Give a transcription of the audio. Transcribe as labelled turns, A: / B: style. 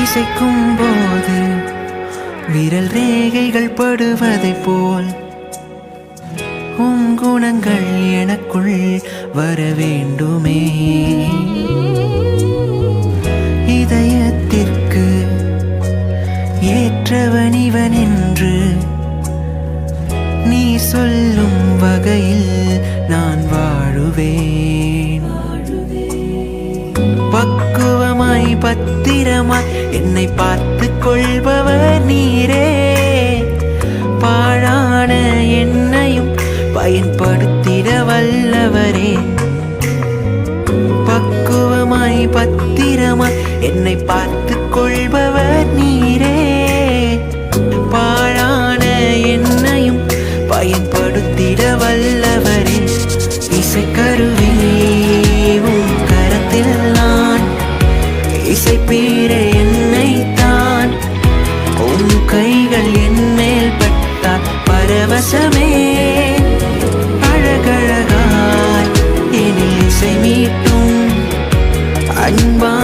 A: இசைக்கும் போது விரல் ரேகைகள் படுவதைப் போல் உன் குணங்கள் எனக்குள் வர வேண்டுமே. இதயத்திற்கு ஏற்றவன் இவன் என்று நீ சொல்லும் வகையில் நான் வாழுவேன். பக்குவமாய் பத்திரமாய் என்னை பார்த்து கொள்பவர் நீரே. பாழான என்னையும் பயன்படுத்திட வல்லவரே. பக்குவமாய் பத்திரமாய் என்னை பார்த்து கொள்பவர் நீரே. பாழான என்னையும் பயன்படுத்திட வல்லவரே. இசைக்கருவி உன் கரத்தில் நான் இசைப்பீர என்னைத்தான். உன் கைகள் என் மேல் பட்டால் பரவசமே. அழகழகாய் என் இசை மீட்டும் அன்பா